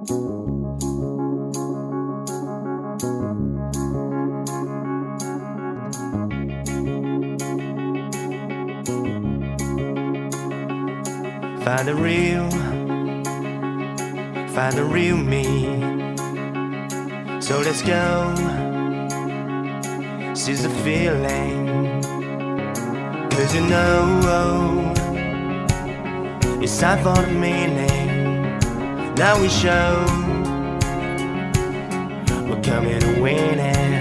Find the real me. So let's go, seize the feeling. 'Cause you know it's time for the meaning. Now we show we're coming to win it.